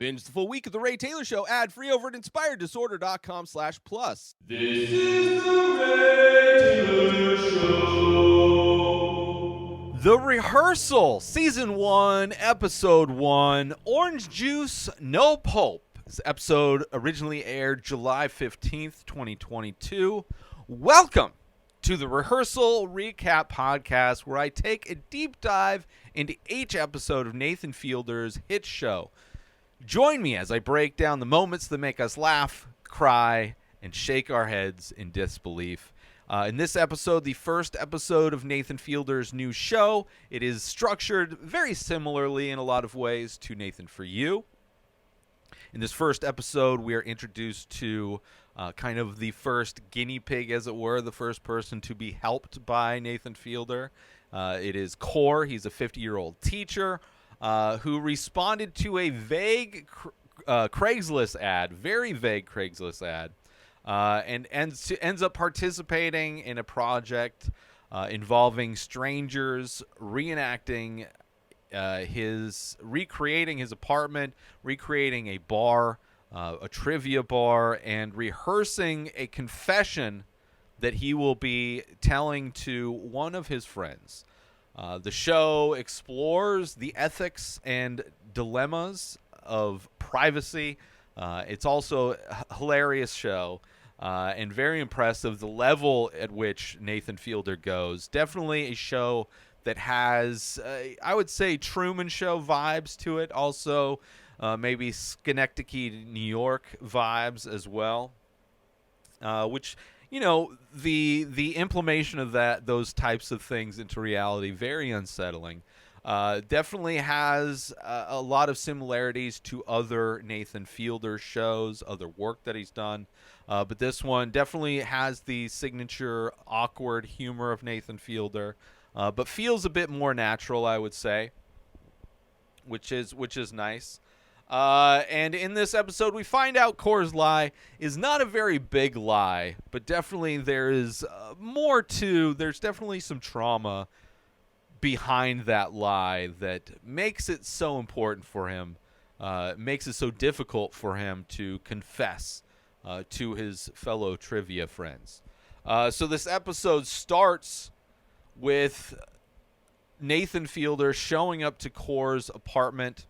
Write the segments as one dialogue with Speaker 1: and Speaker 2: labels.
Speaker 1: Binge the full week of The Ray Taylor Show ad-free over at inspireddisorder.com/plus.
Speaker 2: This is The Ray Taylor Show.
Speaker 1: The Rehearsal, Season 1, Episode 1, Orange Juice, No Pulp. This episode originally aired July 15th, 2022. Welcome to the Rehearsal Recap Podcast, where I take a deep dive into each episode of Nathan Fielder's hit show. Join me as I break down the moments that make us laugh, cry, and shake our heads in disbelief. In this episode, the first episode of Nathan Fielder's new show, it is structured very similarly in a lot of ways to Nathan For You. In this first episode, we are introduced to kind of the first guinea pig, as it were, the first person to be helped by Nathan Fielder. It is Kor. He's a 50-year-old teacher who responded to a vague Craigslist ad, very vague Craigslist ad, and ends up participating in a project involving strangers recreating his apartment, recreating a bar, a trivia bar, and rehearsing a confession that he will be telling to one of his friends. The show explores the ethics and dilemmas of privacy. It's also a hilarious show and very impressive, the level at which Nathan Fielder goes. Definitely a show that has, I would say, Truman Show vibes to it. Also, maybe Schenectady, New York vibes as well, which... You know, the implementation of those types of things into reality, very unsettling. Definitely has a lot of similarities to other Nathan Fielder shows, other work that he's done. But this one definitely has the signature awkward humor of Nathan Fielder, but feels a bit more natural, I would say, which is nice. And in this episode, we find out Kor's lie is not a very big lie, but definitely there is there's definitely some trauma behind that lie that makes it so important for him, makes it so difficult for him to confess to his fellow trivia friends. So this episode starts with Nathan Fielder showing up to Kor's apartment.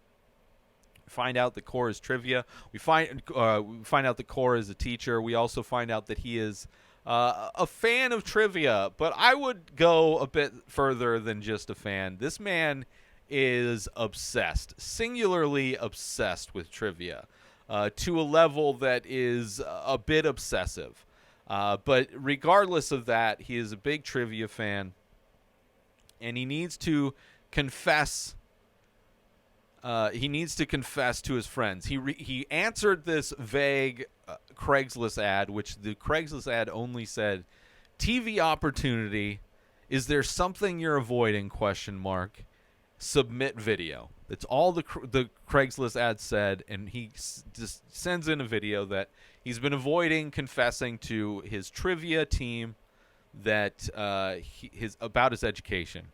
Speaker 1: Find out that Kor is trivia. We find out that Kor is a teacher. We also find out that he is a fan of trivia. But I would go a bit further than just a fan. This man is obsessed, singularly obsessed with trivia, to a level that is a bit obsessive. But regardless of that, he is a big trivia fan, and he needs to confess. He needs to confess to his friends. He answered this vague Craigslist ad, which the Craigslist ad only said, "TV opportunity. Is there something you're avoiding? ? Submit video." That's all the Craigslist ad said, and he just sends in a video that he's been avoiding confessing to his trivia team that about his education.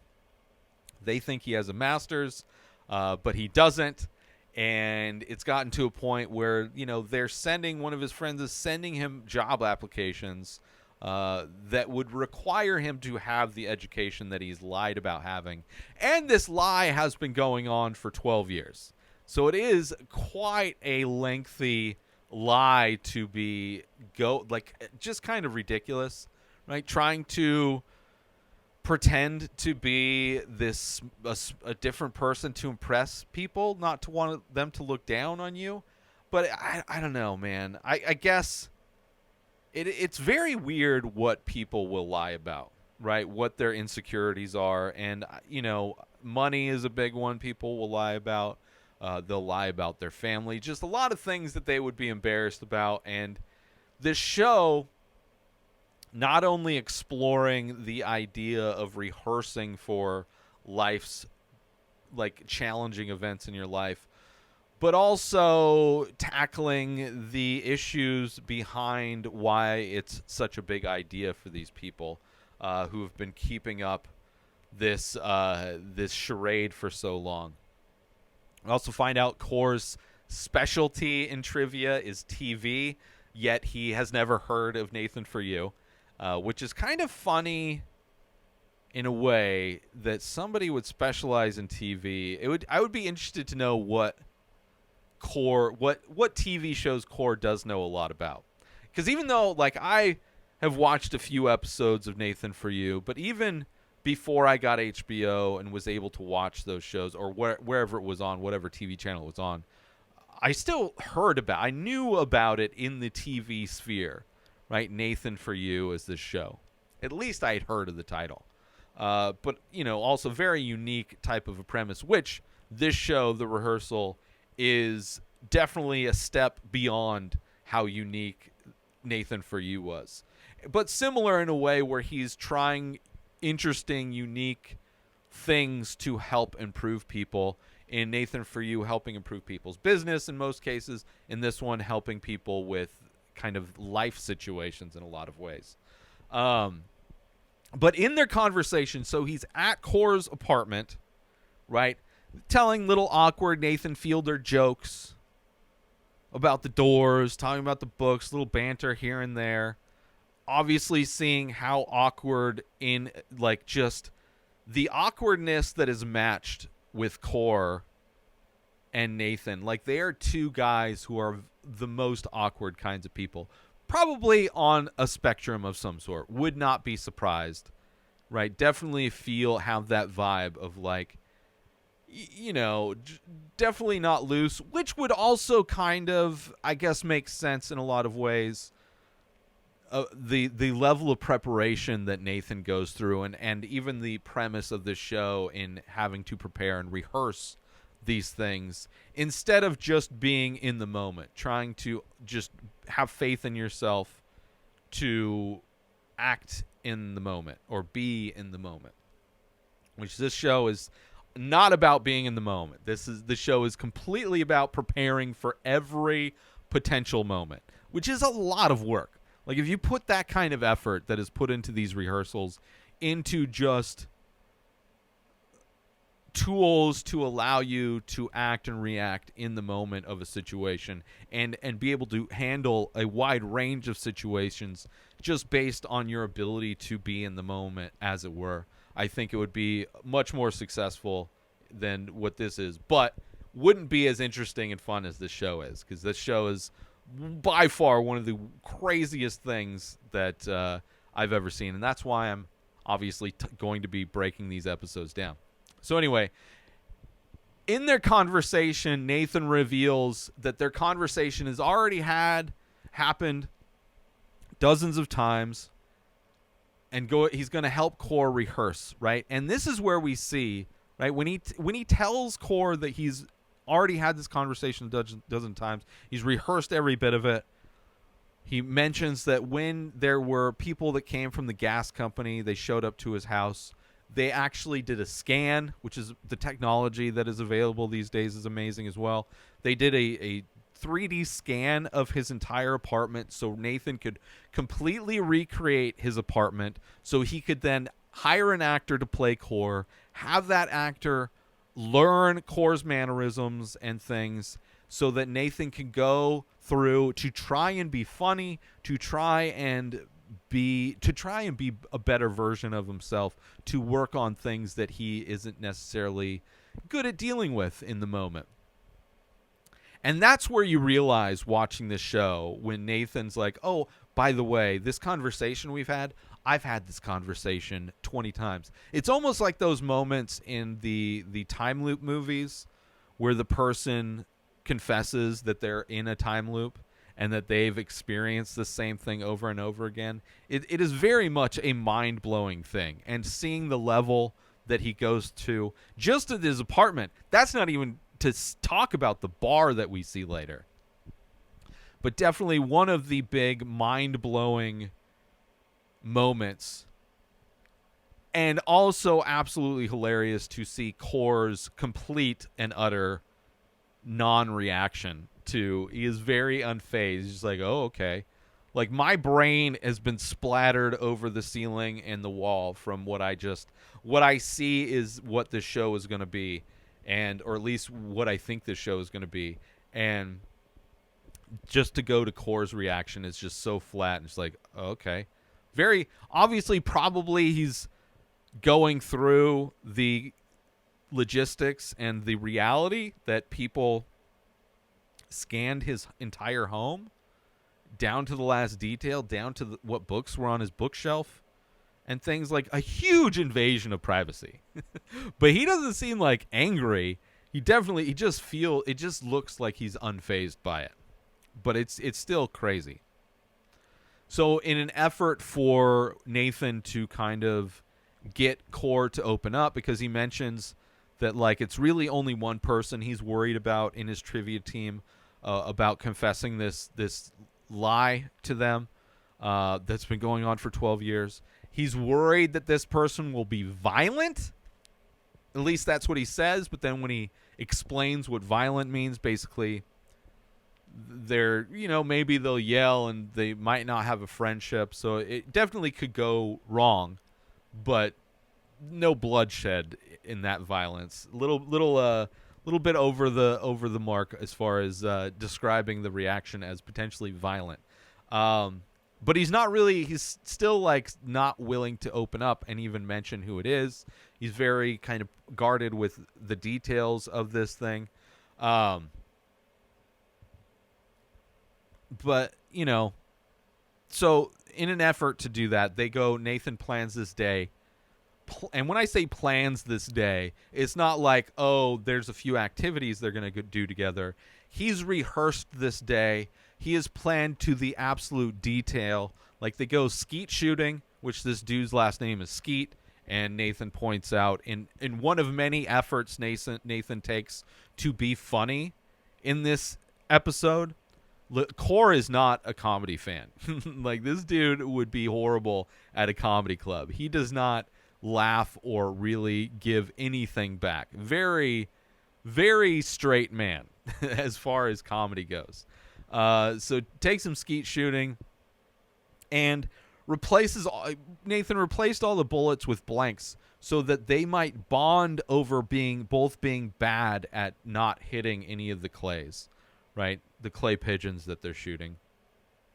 Speaker 1: They think he has a master's. But he doesn't, and it's gotten to a point where, they're one of his friends is sending him job applications that would require him to have the education that he's lied about having. And this lie has been going on for 12 years. So it is quite a lengthy lie to be just kind of ridiculous, right? Trying to pretend to be a different person to impress people, not to want them to look down on you. But I don't know, man. I guess it's very weird what people will lie about, right? What their insecurities are. And, money is a big one people will lie about. They'll lie about their family. Just a lot of things that they would be embarrassed about. And this show, not only exploring the idea of rehearsing for life's challenging events in your life, but also tackling the issues behind why it's such a big idea for these people who have been keeping up this charade for so long. We also find out Kor's specialty in trivia is TV, yet he has never heard of Nathan For You, which is kind of funny in a way that somebody would specialize in TV. I would be interested to know what TV shows Kor does know a lot about. Because even though like I have watched a few episodes of Nathan For You, but even before I got HBO and was able to watch those shows or wherever it was on, whatever TV channel it was on, I still I knew about it in the TV sphere, right? Nathan For You is this show. At least I had heard of the title. But, also very unique type of a premise, which this show, The Rehearsal, is definitely a step beyond how unique Nathan For You was. But similar in a way where he's trying interesting, unique things to help improve people. In Nathan For You, helping improve people's business in most cases. In this one, helping people with kind of life situations in a lot of ways. But in their conversation, so he's at Kor's apartment, right, telling little awkward Nathan Fielder jokes about the Doors, talking about the books, little banter here and there. Obviously seeing how awkward in, like, just the awkwardness that is matched with Kor and Nathan. Like, they are two guys who are the most awkward kinds of people. Probably on a spectrum of some sort. Would not be surprised. Right? Definitely have that vibe of like, definitely not loose, which would also kind of, I guess, make sense in a lot of ways. The level of preparation that Nathan goes through and even the premise of this show in having to prepare and rehearse these things instead of just being in the moment, trying to just have faith in yourself to act in the moment or be in the moment, which this show is not about being in the moment. The show is completely about preparing for every potential moment, which is a lot of work. Like, if you put that kind of effort that is put into these rehearsals into just tools to allow you to act and react in the moment of a situation and be able to handle a wide range of situations just based on your ability to be in the moment, as it were, I think it would be much more successful than what this is, but wouldn't be as interesting and fun as this show is, because this show is by far one of the craziest things that I've ever seen, and that's why I'm obviously going to be breaking these episodes down. So anyway, in their conversation, Nathan reveals that their conversation has already happened dozens of times, and he's going to help Kor rehearse, right? And this is where we see, right, when he tells Kor that he's already had this conversation a dozen times, he's rehearsed every bit of it. He mentions that when there were people that came from the gas company, they showed up to his house. They actually did a scan, which is the technology that is available these days is amazing as well. They did a 3D scan of his entire apartment so Nathan could completely recreate his apartment, so he could then hire an actor to play Kor, have that actor learn Kor's mannerisms and things so that Nathan can go through to try and be funny, to try and be a better version of himself, to work on things that he isn't necessarily good at dealing with in the moment. And that's where you realize watching this show when Nathan's like, oh, by the way, this conversation I've had this conversation 20 times. It's almost like those moments in the time loop movies where the person confesses that they're in a time loop and that they've experienced the same thing over and over again. It is very much a mind-blowing thing. And seeing the level that he goes to just at his apartment, that's not even to talk about the bar that we see later. But definitely one of the big mind-blowing moments, and also absolutely hilarious to see Kor's complete and utter non-reaction to. He is very unfazed. He's just like, oh, okay. Like, my brain has been splattered over the ceiling and the wall from what I see is what this show is going to be, or at least what I think this show is going to be. And just to go to Kor's reaction is just so flat, and it's like, oh, okay. Very obviously, probably he's going through the logistics and the reality that people scanned his entire home down to the last detail, down to what books were on his bookshelf, and things like a huge invasion of privacy. But he doesn't seem like angry. He just looks like he's unfazed by it. But it's still crazy. So in an effort for Nathan to kind of get Kor to open up, because he mentions that like it's really only one person he's worried about in his trivia team, about confessing this lie to them that's been going on for 12 years. He's worried that this person will be violent. At least that's what he says. But then when he explains what violent means, basically they're, maybe they'll yell and they might not have a friendship. So it definitely could go wrong, but no bloodshed in that violence. Little bit over the mark as far as describing the reaction as potentially violent. But he's still like not willing to open up and even mention who it is. He's very kind of guarded with the details of this thing. But, so in an effort to do that, Nathan plans this day. And when I say plans this day, it's not like, oh, there's a few activities they're going to do together. He's rehearsed this day. He is planned to the absolute detail. Like they go skeet shooting, which this dude's last name is Skeete. And Nathan points out in one of many efforts Nathan takes to be funny in this episode. Kor is not a comedy fan. Like this dude would be horrible at a comedy club. He does not laugh or really give anything back. Very, very straight man as far as comedy goes. So takes some skeet shooting and Nathan replaced all the bullets with blanks so that they might bond over both being bad at not hitting any of the clays, right? The clay pigeons that they're shooting.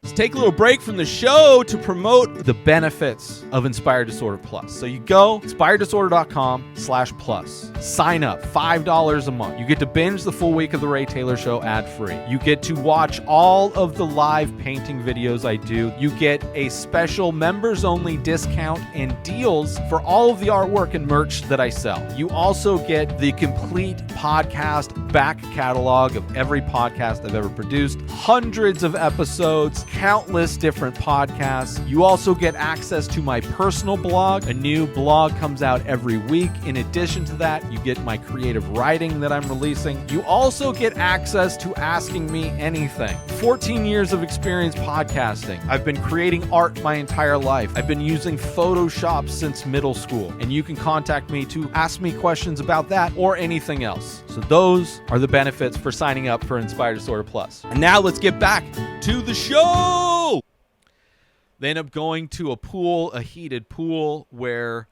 Speaker 1: Let's take a little break from the show to promote the benefits of Inspired Disorder Plus. So you go inspireddisorder.com/plus. Sign up, $5 a month. You get to binge the full week of The Ray Taylor Show ad-free. You get to watch all of the live painting videos I do. You get a special members-only discount and deals for all of the artwork and merch that I sell. You also get the complete podcast back catalog of every podcast I've ever produced, hundreds of episodes, countless different podcasts. You also get access to my personal blog. A new blog comes out every week. In addition to that, you get my creative writing that I'm releasing. You also get access to Asking Me Anything. 14 years of experience podcasting. I've been creating art my entire life. I've been using Photoshop since middle school. And you can contact me to ask me questions about that or anything else. So those are the benefits for signing up for Inspired Disorder Plus. And now let's get back to the show. They end up going to a heated pool, where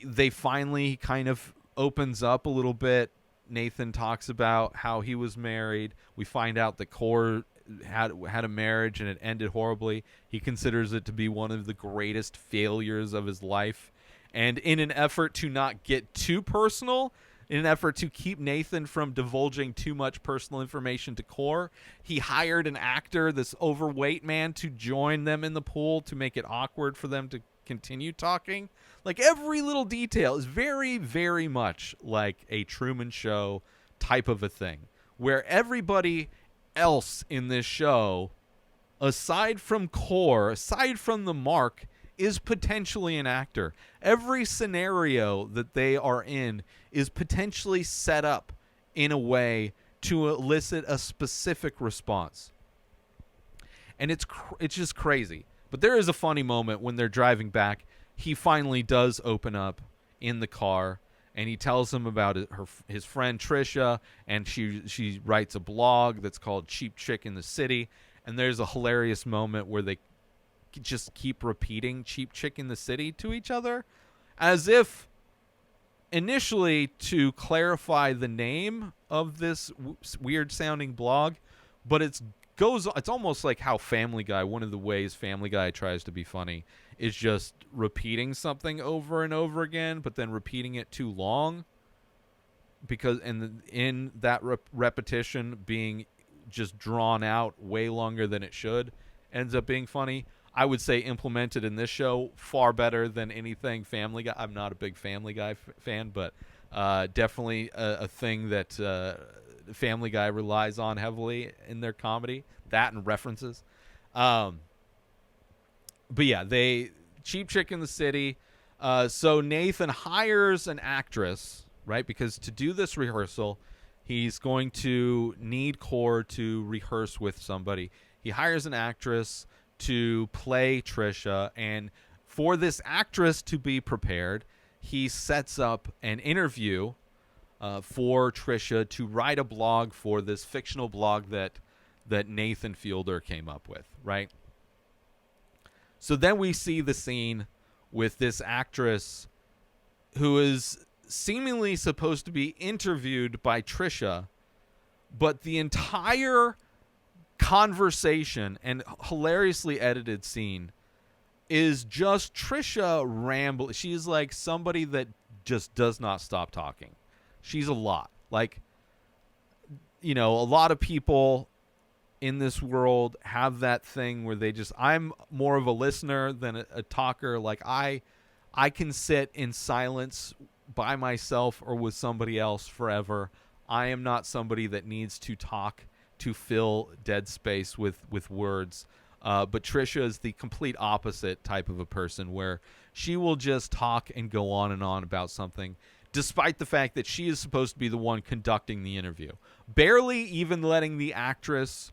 Speaker 1: they finally kind of opens up a little bit. Nathan talks about how he was married. We find out that Kor had a marriage and it ended horribly. He considers it to be one of the greatest failures of his life. And in an effort to not get too personal, in an effort to keep Nathan from divulging too much personal information to Kor, he hired an actor, this overweight man, to join them in the pool to make it awkward for them to continue talking. Like every little detail is very, very much like a Truman Show type of a thing, where everybody else in this show, aside from Kor, aside from the mark, is potentially an actor. Every scenario that they are in is potentially set up in a way to elicit a specific response. And it's just crazy. But there is a funny moment when they're driving back. He finally does open up in the car, and he tells him about his friend Trisha, and she writes a blog that's called Cheap Chick in the City. And there's a hilarious moment where they just keep repeating Cheap Chick in the City to each other, as if initially to clarify the name of this weird sounding blog, but it's almost like how Family Guy, one of the ways Family Guy tries to be funny is just repeating something over and over again, but then repeating it too long, because in that repetition being just drawn out way longer than it should ends up being funny. I would say implemented in this show far better than anything Family Guy. I'm not a big Family Guy fan, but definitely a thing that Family Guy relies on heavily in their comedy. That and references. But yeah, Cheap Chick in the City. So Nathan hires an actress, right? Because to do this rehearsal, he's going to need Kor to rehearse with somebody. He hires an actress to play Trisha, and for this actress to be prepared, he sets up an interview for Trisha to write a blog for this fictional blog that Nathan Fielder came up with, right? So then we see the scene with this actress who is seemingly supposed to be interviewed by Trisha, but the entire conversation and hilariously edited scene is just Trisha rambling. She's like somebody that just does not stop talking. She's a lot. Like, a lot of people in this world have that thing where I'm more of a listener than a talker. Like I can sit in silence by myself or with somebody else forever. I am not somebody that needs to talk to fill dead space with words. But Trisha is the complete opposite type of a person, where she will just talk and go on and on about something, despite the fact that she is supposed to be the one conducting the interview, barely even letting the actress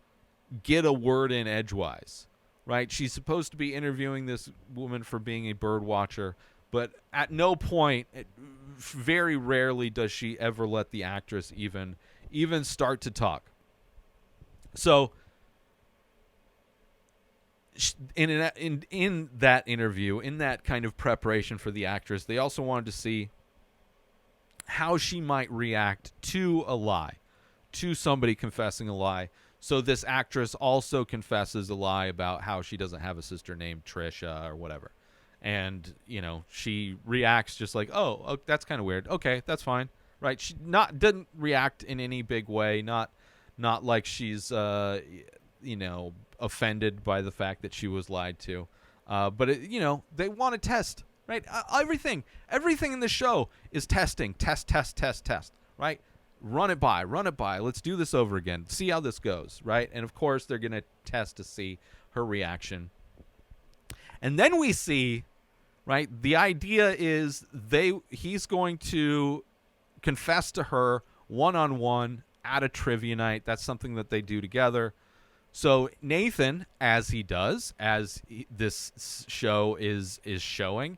Speaker 1: get a word in edgewise, right? She's supposed to be interviewing this woman for being a bird watcher, but at no point, very rarely does she ever let the actress even start to talk. So in that interview, in that kind of preparation for the actress, they also wanted to see how she might react to a lie, to somebody confessing a lie. So this actress also confesses a lie about how she doesn't have a sister named Trisha or whatever. And, she reacts just like, oh, that's kind of weird. Okay, that's fine. Right? She didn't react in any big way, not like she's offended by the fact that she was lied to. But they want to test, right? Everything in the show is testing. Test, right? Run it by. Let's do this over again. See how this goes, right? And of course, they're going to test to see her reaction. And then we see, right, the idea is he's going to confess to her one-on-one at a trivia night. That's something that they do together. So Nathan, as this show is showing,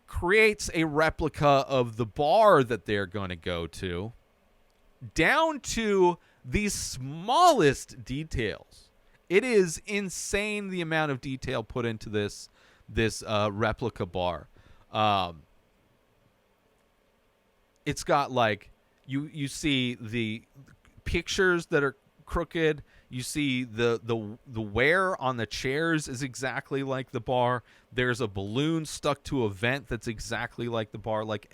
Speaker 1: creates a replica of the bar that they're going to go to, down to the smallest details. It is insane the amount of detail put into this replica bar. It's got like you see the pictures that are crooked. You see the wear on the chairs is exactly like the bar. There's a balloon stuck to a vent that's exactly like the bar. Like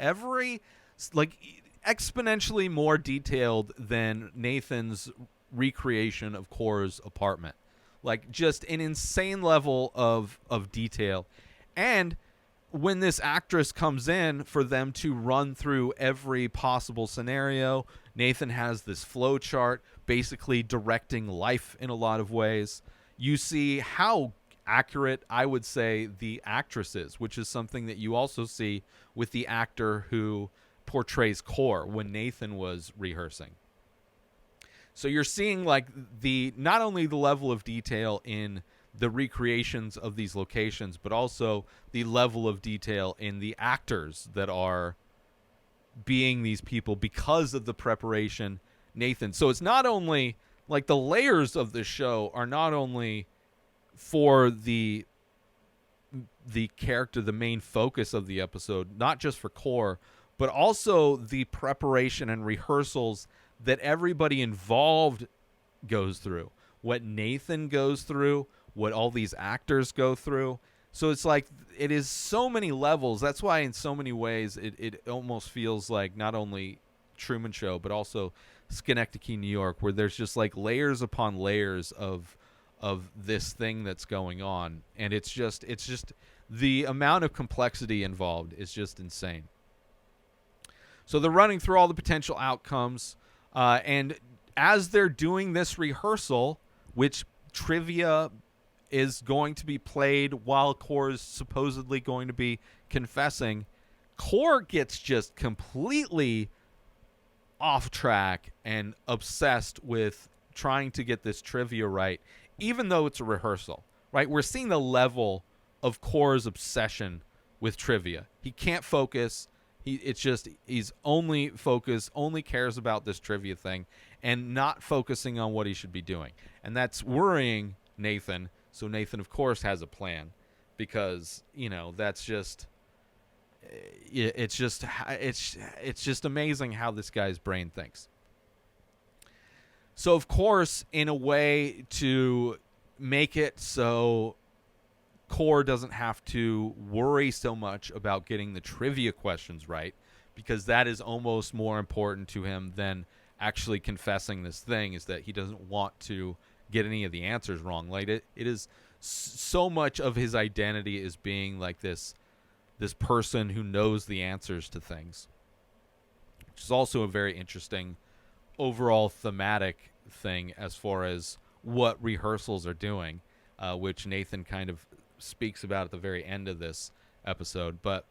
Speaker 1: exponentially more detailed than Nathan's recreation of Kor's apartment. Like just an insane level of detail. And when this actress comes in for them to run through every possible scenario, Nathan has this flow chart basically directing life in a lot of ways. You see how accurate, I would say, the actress is, which is something that you also see with the actor who portrays Kor when Nathan was rehearsing. So you're seeing like not only the level of detail in the recreations of these locations, but also the level of detail in the actors that are being these people because of the preparation Nathan. So it's not only like the layers of the show are not only for the character, the main focus of the episode, not just for Kor, but also the preparation and rehearsals that everybody involved goes through, what Nathan goes through, what all these actors go through. So it's like it is so many levels. That's why in so many ways it almost feels like not only Truman Show but also Schenectady, New York, where there's just like layers upon layers of this thing that's going on, and it's just the amount of complexity involved is just insane. So they're running through all the potential outcomes, and as they're doing this rehearsal, which trivia is going to be played while Kor is supposedly going to be confessing, Kor gets just completely off track and obsessed with trying to get this trivia right, even though it's a rehearsal, right? We're seeing the level of Kor's obsession with trivia. He can't focus. He's only focused, only cares about this trivia thing and not focusing on what he should be doing. And that's worrying Nathan. So Nathan, of course, has a plan because, that's just it's just amazing how this guy's brain thinks. So, of course, in a way to make it so Kor doesn't have to worry so much about getting the trivia questions right, because that is almost more important to him than actually confessing this thing, is that he doesn't want to get any of the answers wrong. Like it is so much of his identity is being like this person who knows the answers to things, which is also a very interesting overall thematic thing as far as what rehearsals are doing, which Nathan kind of speaks about at the very end of this episode. But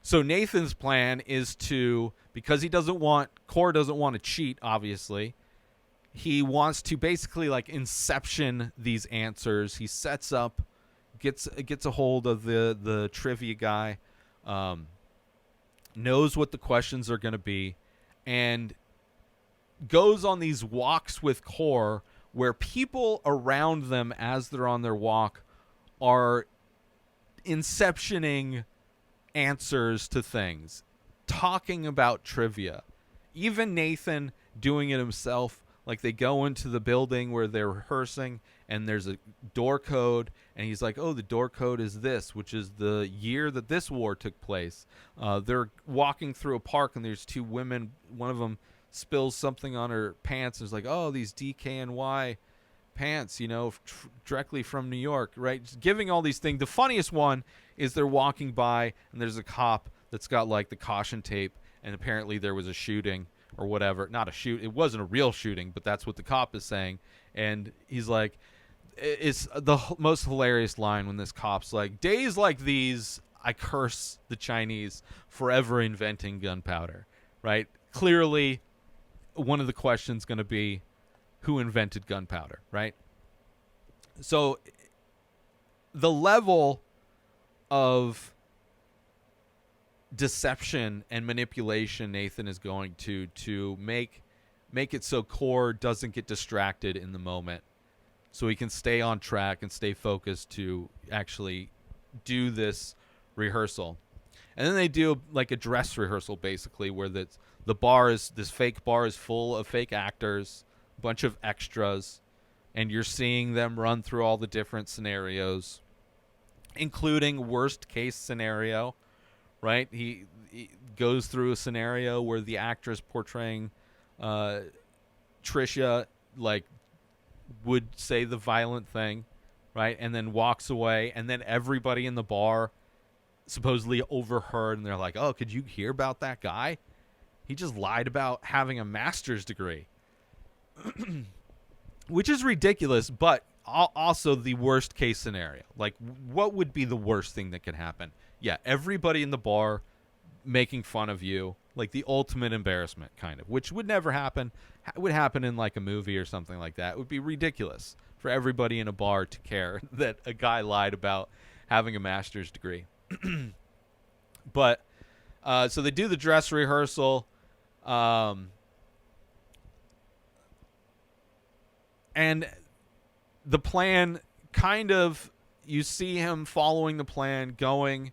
Speaker 1: so Nathan's plan is to, because Kor doesn't want to cheat, obviously, he wants to basically like inception these answers. He sets up, gets a hold of the trivia guy, knows what the questions are going to be, and goes on these walks with Kor where people around them as they're on their walk are inceptioning answers to things, talking about trivia. Even Nathan doing it himself. Like they go into the building where they're rehearsing and there's a door code and he's like, oh, the door code is this, which is the year that this war took place. They're walking through a park and there's two women. One of them spills something on her pants. It's like, oh, these DKNY pants, directly from New York, right? Just giving all these things. The funniest one is they're walking by and there's a cop that's got like the caution tape, and apparently there was a shooting or whatever. Not a shoot. It wasn't a real shooting, but that's what the cop is saying. And he's like, it's the most hilarious line when this cop's like, days like these, I curse the Chinese for ever inventing gunpowder, right? Clearly, one of the questions going to be who invented gunpowder, right? So the level of deception and manipulation Nathan is going to make it so Kor doesn't get distracted in the moment, so he can stay on track and stay focused to actually do this rehearsal. And then they do like a dress rehearsal, basically, where this fake bar is full of fake actors, a bunch of extras, and you're seeing them run through all the different scenarios, including worst case scenario, right? He goes through a scenario where the actress portraying Trisha like would say the violent thing, right? And then walks away, and then everybody in the bar supposedly overheard, and they're like, oh, could you hear about that guy? He just lied about having a master's degree. Which is ridiculous, but also the worst case scenario. Like, what would be the worst thing that could happen? Yeah, everybody in the bar making fun of you, like the ultimate embarrassment, kind of, which would never happen. It would happen in like a movie or something like that. It would be ridiculous for everybody in a bar to care that a guy lied about having a master's degree. But so they do the dress rehearsal, and the plan kind of, you see him following the plan, going.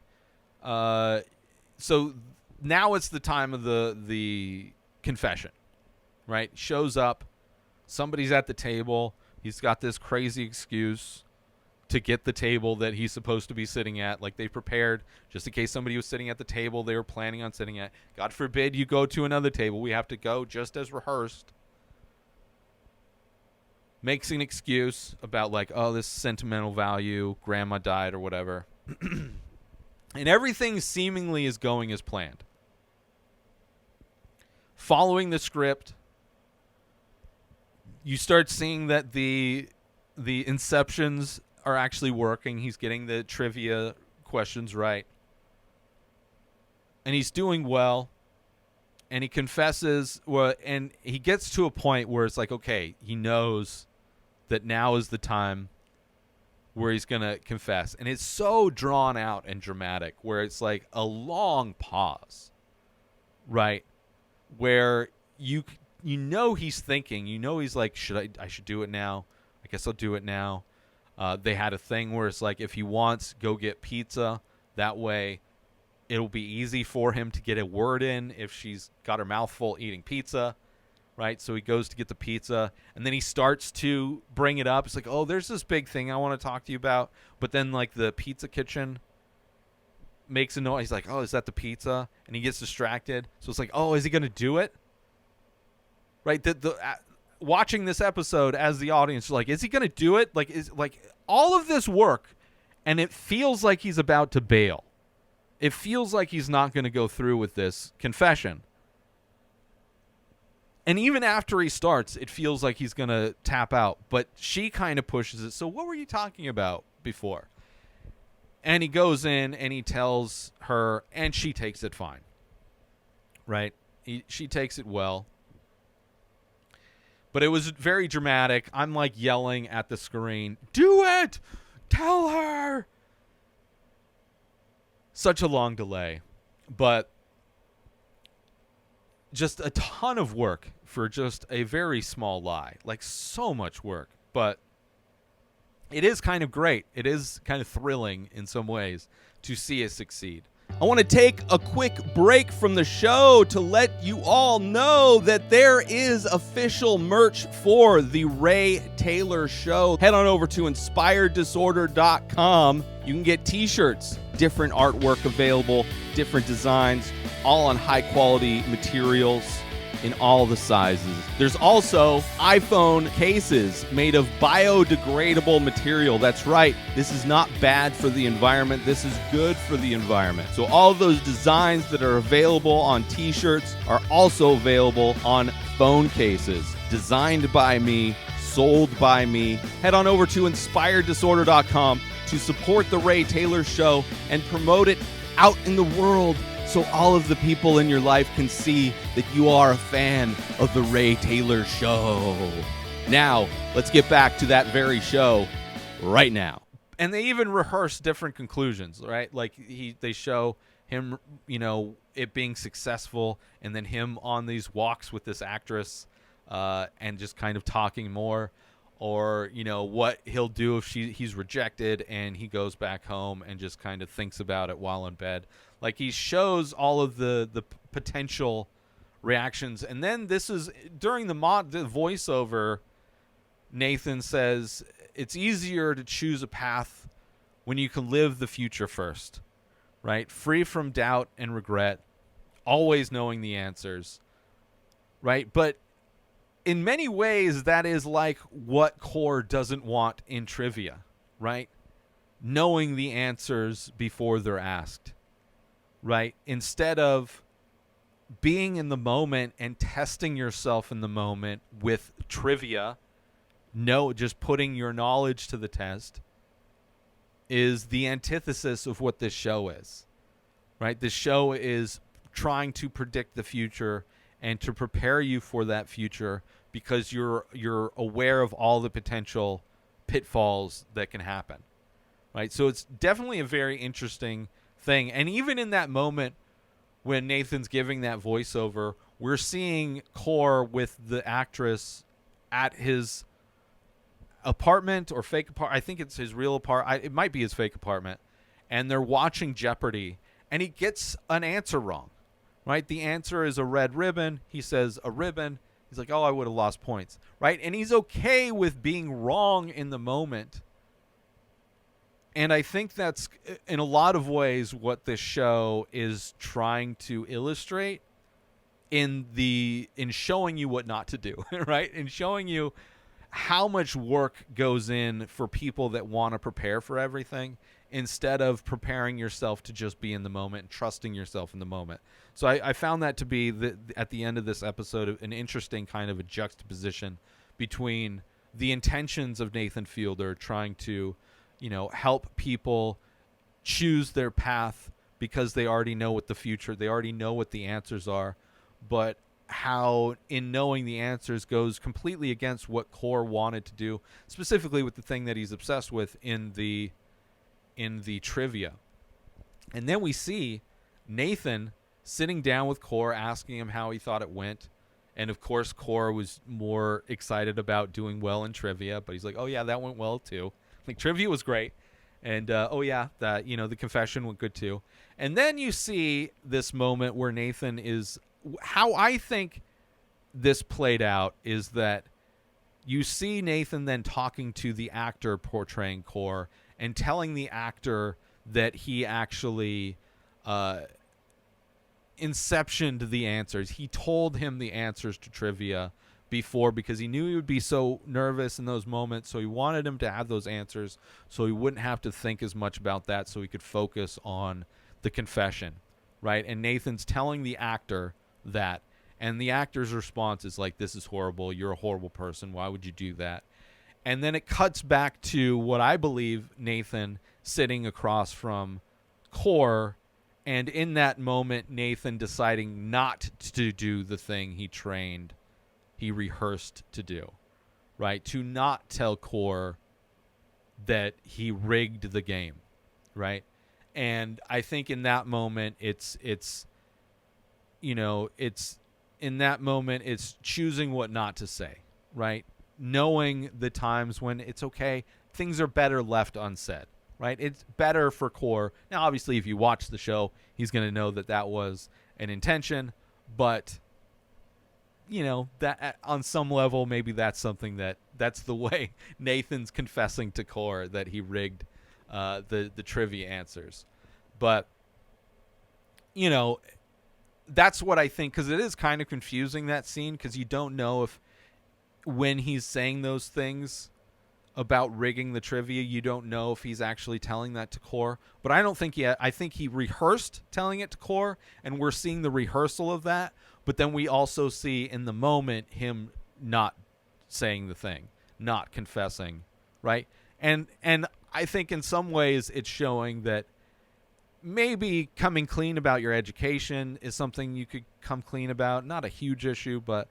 Speaker 1: So now it's the time of the confession, right? Shows up, somebody's at the table. He's got this crazy excuse to get the table that he's supposed to be sitting at. Like they prepared just in case somebody was sitting at the table they were planning on sitting at. God forbid you go to another table. We have to go just as rehearsed. Makes an excuse about like, oh, this sentimental value, grandma died or whatever. And everything seemingly is going as planned. Following the script, you start seeing that the inceptions are actually working. He's getting the trivia questions right. And he's doing well. And he confesses, and he gets to a point where it's like, okay, he knows that now is the time where he's going to confess. And it's so drawn out and dramatic where it's like a long pause, right? Where you know he's thinking, you know he's like, I should do it now. I guess I'll do it now. They had a thing where it's like if he wants, go get pizza. That way it'll be easy for him to get a word in if she's got her mouth full eating pizza, right? So he goes to get the pizza, and then he starts to bring it up. It's like, oh, there's this big thing I want to talk to you about. But then, like, the pizza kitchen makes a noise. He's like, oh, is that the pizza? And he gets distracted. So it's like, oh, is he going to do it? Right? Watching this episode as the audience, like, is he going to do it? Like, is like all of this work, and it feels like he's about to bail. It feels like he's not going to go through with this confession. And even after he starts, it feels like he's going to tap out. But she kind of pushes it. So what were you talking about before? And he goes in and he tells her, and she takes it fine. Right? She takes it well. But it was very dramatic. I'm like yelling at the screen, do it! Tell her! Such a long delay. But just a ton of work for just a very small lie. Like, so much work. But it is kind of great. It is kind of thrilling in some ways to see it succeed.
Speaker 3: I want to take a quick break from the show to let you all know that there is official merch for the Ray Taylor Show. Head on over to inspireddisorder.com. You can get t-shirts, different artwork available, different designs, all on high-quality materials in all the sizes. There's also iPhone cases made of biodegradable material. That's right. This is not bad for the environment. This is good for the environment. So all of those designs that are available on t-shirts are also available on phone cases. Designed by me, sold by me. Head on over to inspireddisorder.com to support the Ray Taylor Show and promote it out in the world, so all of the people in your life can see that you are a fan of the Ray Taylor Show. Now, let's get back to that very show right now.
Speaker 1: And they even rehearse different conclusions, right? Like they show him, it being successful, and then him on these walks with this actress, and just kind of talking more, or what he'll do if he's rejected and he goes back home and just kind of thinks about it while in bed. Like, he shows all of the potential reactions. And then this is during the voiceover, Nathan says it's easier to choose a path when you can live the future first, right? Free from doubt and regret, always knowing the answers, right? But in many ways, that is like what Kor doesn't want in trivia, right? Knowing the answers before they're asked. Right? Instead of being in the moment and testing yourself in the moment with trivia, just putting your knowledge to the test is the antithesis of what this show is. Right? This show is trying to predict the future and to prepare you for that future because you're aware of all the potential pitfalls that can happen. Right? So it's definitely a very interesting thing. And even in that moment when Nathan's giving that voiceover, we're seeing Kor with the actress at his apartment or fake apartment. I think it's his real apartment. It might be his fake apartment. And they're watching Jeopardy, and he gets an answer wrong. right? The answer is a red ribbon. He says a ribbon. He's like, oh, I would have lost points, right? And he's okay with being wrong in the moment. And I think that's, in a lot of ways, what this show is trying to illustrate in showing you what not to do, right? In showing you how much work goes in for people that want to prepare for everything instead of preparing yourself to just be in the moment and trusting yourself in the moment. So I found that to be, at the end of this episode, an interesting kind of a juxtaposition between the intentions of Nathan Fielder trying to, help people choose their path because they already know what the future, they already know what the answers are, but how in knowing the answers goes completely against what Kor wanted to do, specifically with the thing that he's obsessed with in the trivia. And then we see Nathan sitting down with Kor, asking him how he thought it went. And of course, Kor was more excited about doing well in trivia, but he's like, oh yeah, that went well too. Like, trivia was great. And oh yeah, that, the confession went good too. And then you see this moment where Nathan is, how I think this played out is that you see Nathan then talking to the actor portraying Kor and telling the actor that he actually inceptioned the answers. He told him the answers to trivia before because he knew he would be so nervous in those moments, so he wanted him to have those answers so he wouldn't have to think as much about that, so he could focus on the confession, right? And Nathan's telling the actor that, and the actor's response is like, this is horrible, you're a horrible person, why would you do that? And then it cuts back to what I believe Nathan sitting across from Kor, and in that moment Nathan deciding not to do the thing he rehearsed to do, right? To not tell Kor that he rigged the game, right? And I think in that moment it's in that moment it's choosing what not to say, right? Knowing the times when it's okay, things are better left unsaid, right? It's better for Kor. Now, obviously, if you watch the show, he's going to know that was an intention, but that on some level, maybe that's something that's the way Nathan's confessing to Kor that he rigged the trivia answers. But that's what I think, because it is kind of confusing, that scene, because you don't know if when he's saying those things about rigging the trivia, you don't know if he's actually telling that to Kor. But I don't think I think he rehearsed telling it to Kor, and we're seeing the rehearsal of that. But then we also see in the moment him not saying the thing, not confessing, right? And I think in some ways it's showing that maybe coming clean about your education is something you could come clean about. Not a huge issue, but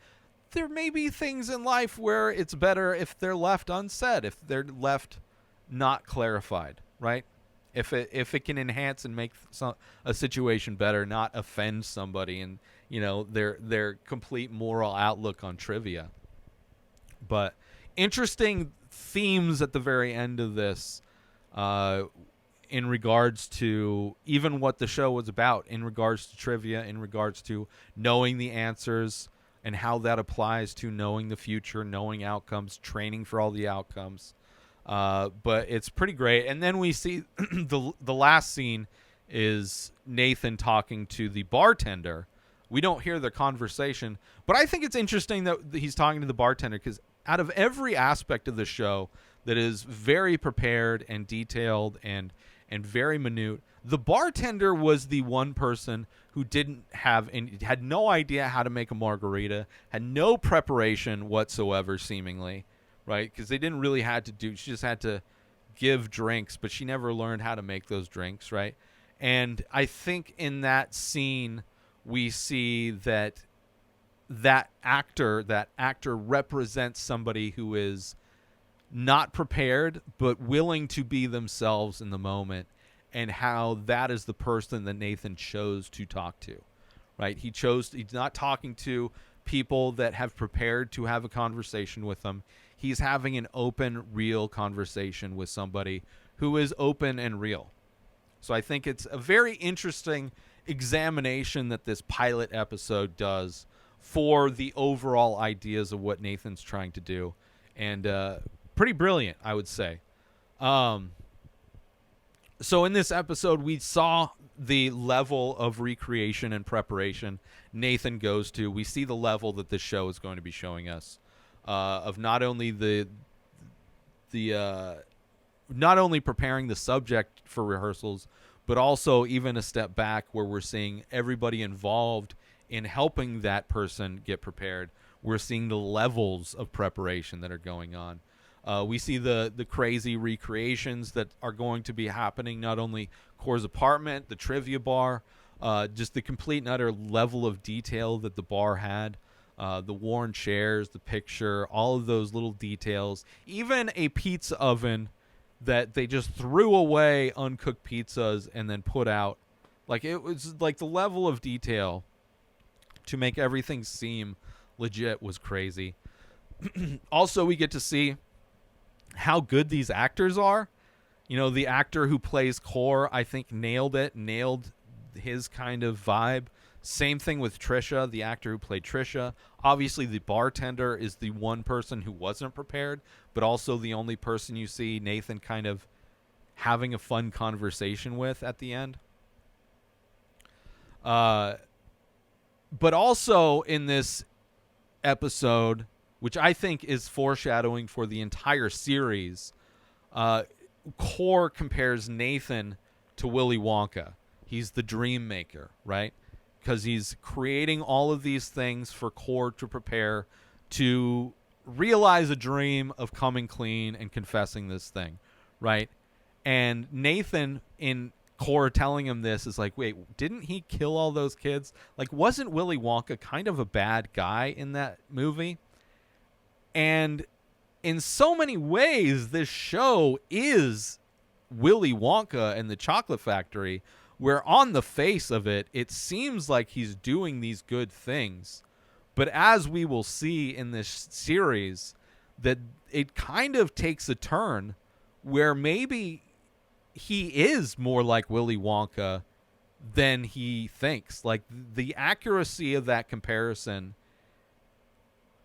Speaker 1: there may be things in life where it's better if they're left unsaid, if they're left not clarified, right? If it can enhance and make a situation better, not offend somebody and their complete moral outlook on trivia. But interesting themes at the very end of this, in regards to even what the show was about, in regards to trivia, in regards to knowing the answers and how that applies to knowing the future, knowing outcomes, training for all the outcomes. But it's pretty great. And then we see the last scene is Nathan talking to the bartender. We don't hear the conversation, but I think it's interesting that he's talking to the bartender, because out of every aspect of the show that is very prepared and detailed and very minute, the bartender was the one person who didn't have and had no idea how to make a margarita, had no preparation whatsoever, seemingly, right? Because they didn't really had to do. She just had to give drinks, but she never learned how to make those drinks, right? And I think in that scene we see that actor represents somebody who is not prepared but willing to be themselves in the moment, and how that is the person that Nathan chose to talk to, right? He's not talking to people that have prepared to have a conversation with them. He's having an open, real conversation with somebody who is open and real. So I think it's a very interesting examination that this pilot episode does for the overall ideas of what Nathan's trying to do, and pretty brilliant, I would say. So in this episode, we saw the level of recreation and preparation Nathan goes to. We see the level that this show is going to be showing us of not only not only preparing the subject for rehearsals, but also even a step back where we're seeing everybody involved in helping that person get prepared. We're seeing the levels of preparation that are going on. We see the crazy recreations that are going to be happening, not only Kor's apartment, the trivia bar, just the complete and utter level of detail that the bar had, the worn chairs, the picture, all of those little details, even a pizza oven that they just threw away uncooked pizzas and then put out. Like, it was like the level of detail to make everything seem legit was crazy. Also, we get to see how good these actors are. You know, the actor who plays Kor, I think, nailed his kind of vibe. Same thing with Trisha, the actor who played Trisha. Obviously, the bartender is the one person who wasn't prepared, but also the only person you see Nathan kind of having a fun conversation with at the end. But also in this episode, which I think is foreshadowing for the entire series, Kor compares Nathan to Willy Wonka. He's the dream maker, right? Because he's creating all of these things for Kor to prepare to realize a dream of coming clean and confessing this thing, right? And Nathan, in Kor telling him this, is like, wait, didn't he kill all those kids? Like, wasn't Willy Wonka kind of a bad guy in that movie? And in so many ways, this show is Willy Wonka and the Chocolate Factory, where on the face of it, it seems like he's doing these good things. But as we will see in this series, that it kind of takes a turn where maybe he is more like Willy Wonka than he thinks. Like, the accuracy of that comparison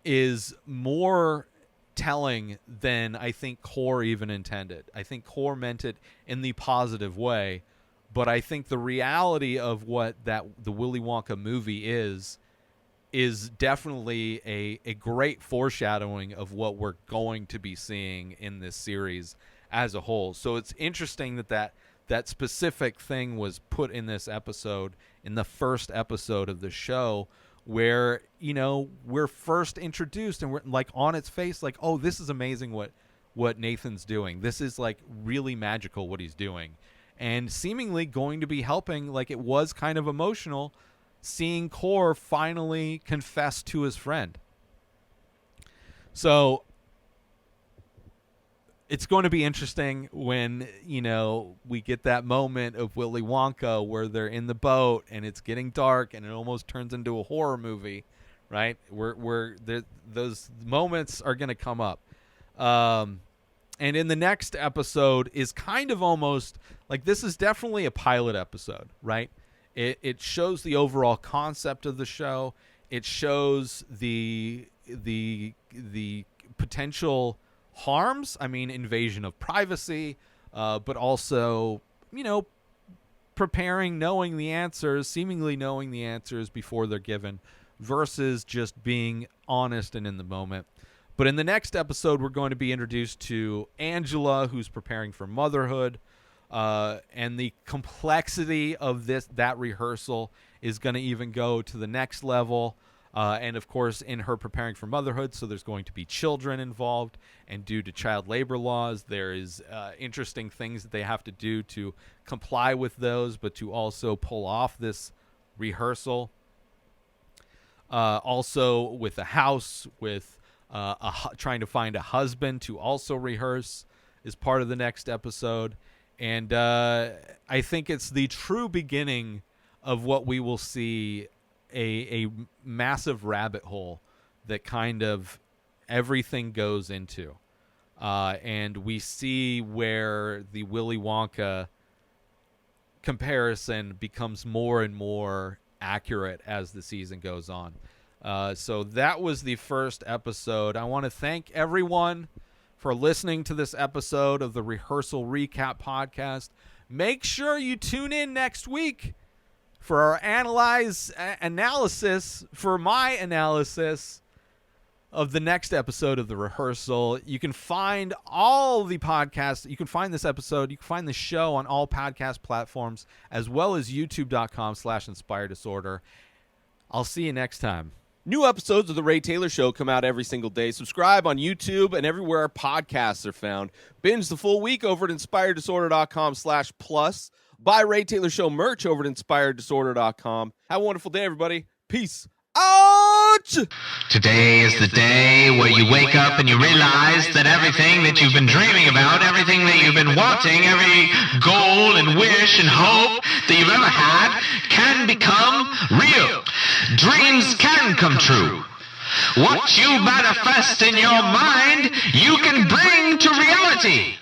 Speaker 1: is more telling than I think Kor even intended. I think Kor meant it in the positive way, but I think the reality of what the Willy Wonka movie is definitely a great foreshadowing of what we're going to be seeing in this series as a whole. So it's interesting that specific thing was put in this episode, in the first episode of the show, where, you know, we're first introduced and we're like on its face, like, oh, this is amazing what Nathan's doing. This is like really magical what he's doing. And seemingly going to be helping, like, it was kind of emotional seeing Kor finally confess to his friend. So it's going to be interesting when, you know, we get that moment of Willy Wonka where they're in the boat and it's getting dark and it almost turns into a horror movie, right? Where those moments are going to come up. And in the next episode is kind of almost like, this is definitely a pilot episode, right? It shows the overall concept of the show. It shows the potential harms. I mean, invasion of privacy, but also, you know, preparing, knowing the answers, seemingly knowing the answers before they're given, versus just being honest and in the moment. But in the next episode, we're going to be introduced to Angela, who's preparing for motherhood, and the complexity of that rehearsal is going to even go to the next level. And of course, in her preparing for motherhood, so there's going to be children involved, and due to child labor laws, there is interesting things that they have to do to comply with those, but to also pull off this rehearsal. Also with a house, with trying to find a husband to also rehearse is part of the next episode. And I think it's the true beginning of what we will see, a massive rabbit hole that kind of everything goes into. And we see where the Willy Wonka comparison becomes more and more accurate as the season goes on. So that was the first episode. I want to thank everyone for listening to this episode of the Rehearsal Recap Podcast. Make sure you tune in next week for our analysis, for my analysis of the next episode of the Rehearsal. You can find all the podcasts. You can find this episode. You can find the show on all podcast platforms, as well as youtube.com/inspireddisorder. I'll see you next time.
Speaker 3: New episodes of The Ray Taylor Show come out every single day. Subscribe on YouTube and everywhere our podcasts are found. Binge the full week over at inspireddisorder.com/plus. Buy Ray Taylor Show merch over at inspireddisorder.com. Have a wonderful day, everybody. Peace out!
Speaker 4: Today is the day where you wake up and you realize that everything that you've been dreaming about, everything that you've been wanting, every goal and wish and hope that you've ever had can become real. Dreams can come true. What you manifest in your mind, you can bring to reality.